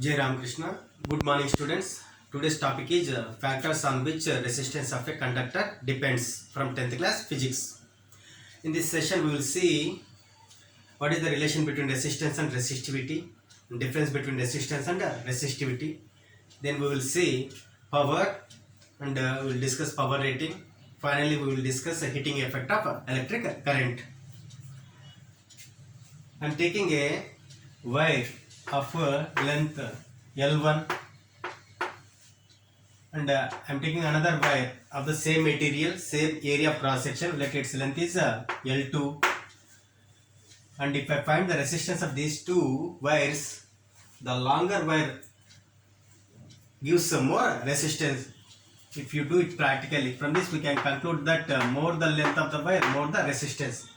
Jai Ram Krishna. Good morning, students. Today's topic is factors on which resistance of a conductor depends from 10th class physics. In this session, we will see what is the relation between resistance and resistivity, difference between resistance and resistivity. Then we will see power and we will discuss power rating. Finally, we will discuss the heating effect of electric current. I am taking a wire of length L1 and I am taking another wire of the same material, same area of cross section, like its length is L2, and if I find the resistance of these two wires, the longer wire gives some more resistance. If you do it practically, from this we can conclude that more the length of the wire, more the resistance.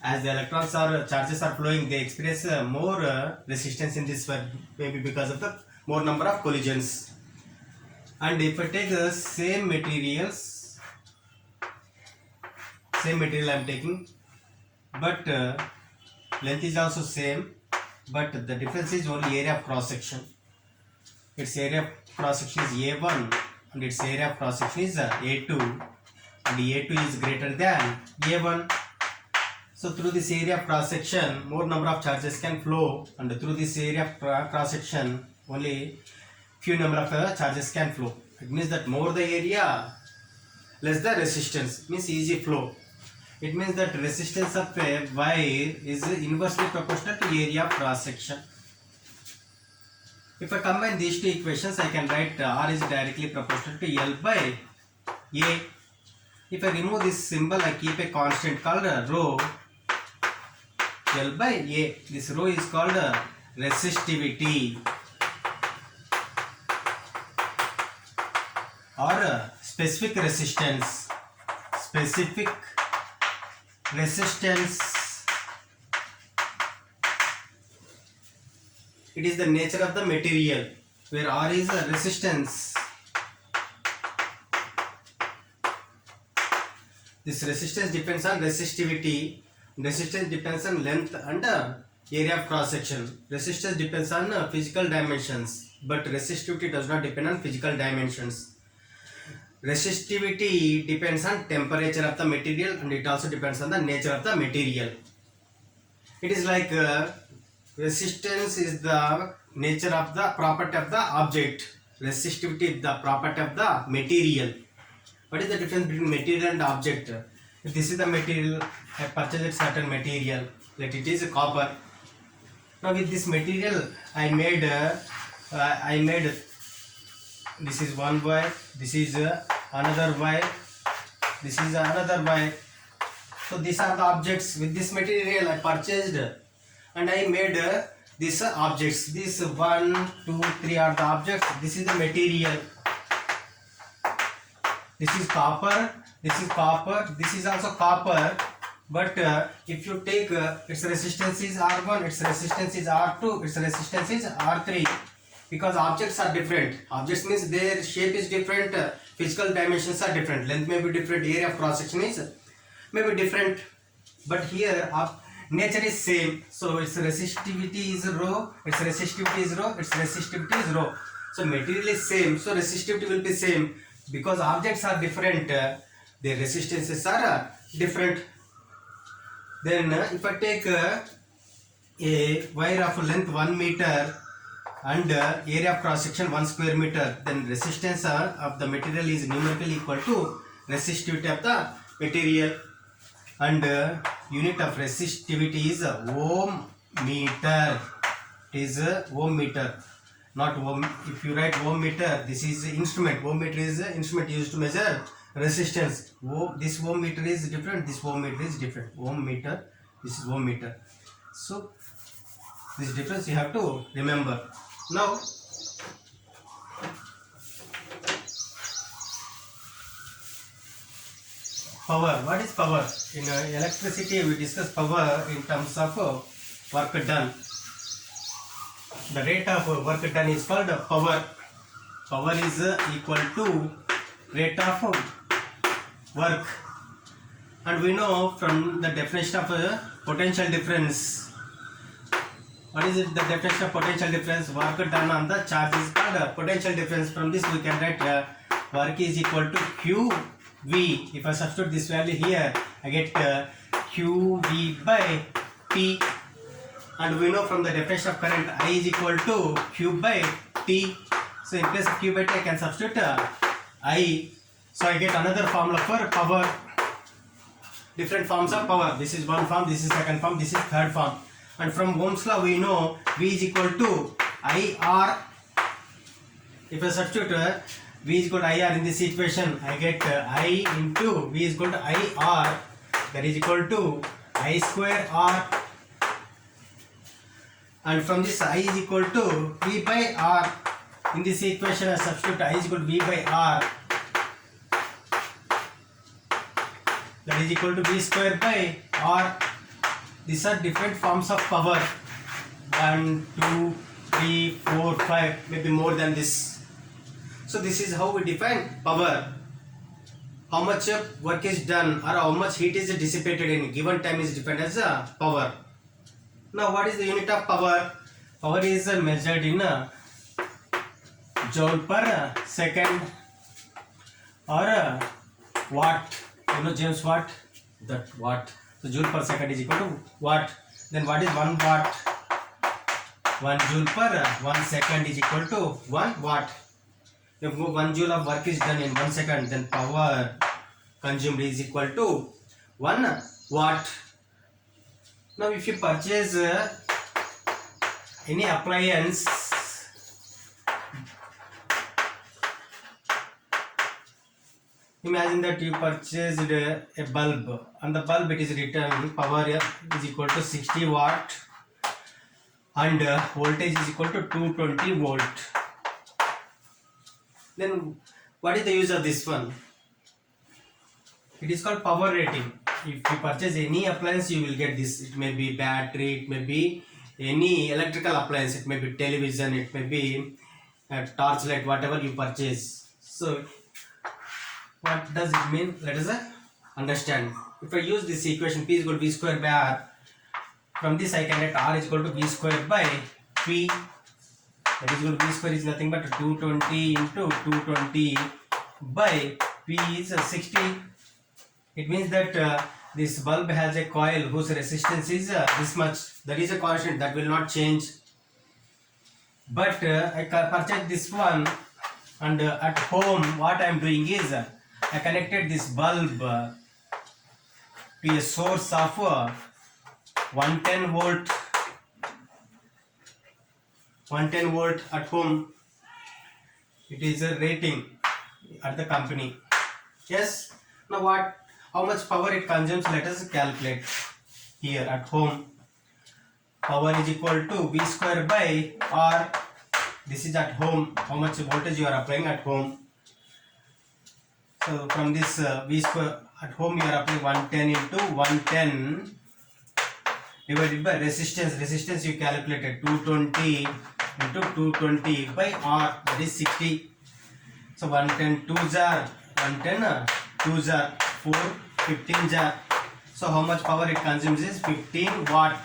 As the electrons or charges are flowing, they experience more resistance in this wire, maybe because of the more number of collisions. And if I take the same material I am taking, but length is also same, but the difference is only area of cross section. Its area of cross section is A1 and its area of cross section is A2, and A2 is greater than A1. So through this area of cross section, more number of charges can flow, and through this area of cross section, only few number of charges can flow. It means that more the area, less the resistance, means easy flow. It means that resistance of a wire is inversely proportional to area of cross section. If I combine these two equations, I can write R is directly proportional to L by A. If I remove this symbol, I keep a constant called rho L by A. This rho is called resistivity or specific resistance. Specific resistance. It is the nature of the material, where R is a resistance. This resistance depends on resistivity. Resistance depends on length and area of cross section. Resistance depends on physical dimensions, but resistivity does not depend on physical dimensions. Resistivity depends on temperature of the material, and it also depends on the nature of the material. It is like resistance is the nature of the property of the object. Resistivity is the property of the material. What is the difference between material and object? If this is the material, I purchased certain material, like it is copper. Now with this material, I made this is one wire, this is another wire, this is another wire. So these are the objects. With this material I purchased and I made these objects. These 1, 2, 3 are the objects. This is the material. This is copper, this is copper, this is also copper. But if you take its resistance is R1, its resistance is R2, its resistance is R3. Because objects are different. Objects means their shape is different, physical dimensions are different, length may be different, area of cross section is may be different. But here nature is same. So its resistivity is rho, its resistivity is rho, its resistivity is rho. So material is same, so resistivity will be same. Because objects are different, their resistances are different. Then if I take a wire of length 1 meter and area of cross section 1 square meter, then resistance of the material is numerically equal to resistivity of the material, and unit of resistivity is ohm meter. It is ohm meter, not ohm. If you write ohm meter, this is instrument. Ohm meter is instrument used to measure resistance. This ohm meter is different, this ohm meter is different. Ohm meter, this is ohm meter. So this difference you have to remember. Now power. What is power? In electricity we discuss power in terms of work done. The rate of work done is called power. Power is equal to rate of work. And we know from the definition of potential difference, What is it? The definition of potential difference? Work done on the charge is called potential difference. From this we can write work is equal to QV. If I substitute this value here, I get QV by T. And we know from the definition of current, I is equal to Q by T. So in place of Q by T, I can substitute I. So I get another formula for power. Different forms of power. This is one form, this is second form, this is third form. And from Ohm's law we know V is equal to IR. If I substitute V is equal to IR in this equation, I get I into V is equal to IR, that is equal to I square R. And from this I is equal to V by R. In this equation I substitute I is equal to V by R, that is equal to V square by R. These are different forms of power. 1, 2, 3, 4, 5, maybe more than this. So this is how we define power. How much work is done or how much heat is dissipated in given time is defined as power. Now what is the unit of power? Power is measured in joule per second or watt. You know James Watt? That watt. So joule per second is equal to watt. Then what is 1 watt? 1 joule per 1 second is equal to 1 watt. If 1 joule of work is done in 1 second, then power consumed is equal to 1 watt. Now if you purchase any appliance, imagine that you purchased a bulb. On the bulb it is written power is equal to 60 watt and voltage is equal to 220 volt. Then what is the use of this one? It is called power rating. If you purchase any appliance, you will get this. It may be battery, it may be any electrical appliance, it may be television, it may be a torchlight, whatever you purchase. So what does it mean? Let us understand. If I use this equation, P is equal to V square by R, from this I can get R is equal to V square by P. That is equal to V square is nothing but 220 into 220 by P is 60. It means that this bulb has a coil whose resistance is this much. That is a constant that will not change. But I purchased this one, and at home what I am doing is I connected this bulb to a source of 110 volt. 110 volt at home. It is a rating at the company. Yes. Now how much power it consumes? Let us calculate here at home. Power is equal to V square by R. This is at home. How much voltage you are applying at home? So from this V square at home you are applying 110 into 110 divided by resistance. Resistance you calculated 220 into 220 by R, that is 60. So 110 2s are 110 2s are 4, 15 jar. So how much power it consumes is 15 watt.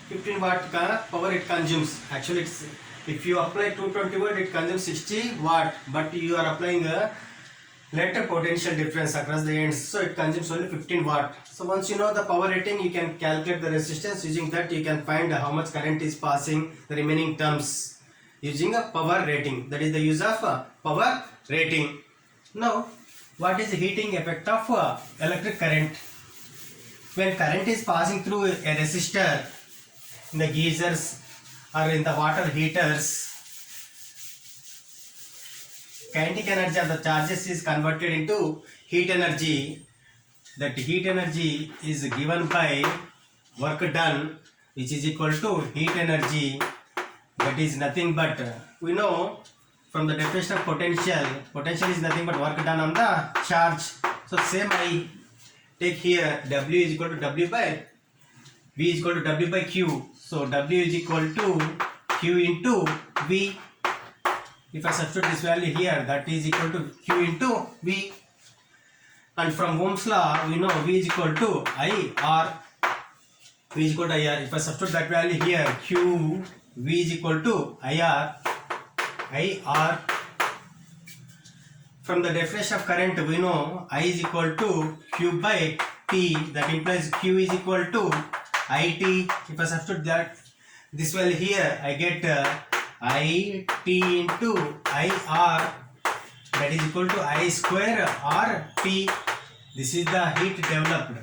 15 watt power it consumes. Actually it's, if you apply 220 watt it consumes 60 watt, but you are applying a later potential difference across the ends, so it consumes only 15 watt. So once you know the power rating, you can calculate the resistance. Using that you can find how much current is passing the remaining terms using a power rating. That is the use of power rating. Now what is the heating effect of electric current? When current is passing through a resistor in the geysers or in the water heaters, kinetic energy of the charges is converted into heat energy. That heat energy is given by work done, which is equal to heat energy. That is nothing but, we know from the definition of potential, potential is nothing but work done on the charge. So same I take here, W is equal to W by V is equal to W by Q. So W is equal to Q into V. If I substitute this value here, that is equal to Q into V. And from Ohm's law, we know V is equal to IR. V is equal to IR. If I substitute that value here, Q V is equal to IR. From the definition of current, we know I is equal to Q by T. That implies Q is equal to IT. If I substitute that this value here, I get IT into IR. That is equal to I square RT. This is the heat developed.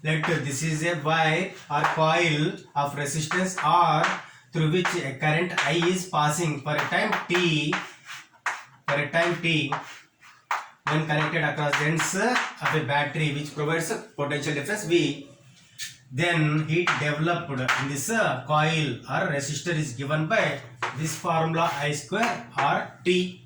That this is a wire or coil of resistance R through which a current I is passing for a time T. When connected across the ends of a battery which provides a potential difference V. Then heat developed in this coil or resistor is given by this formula I square RT.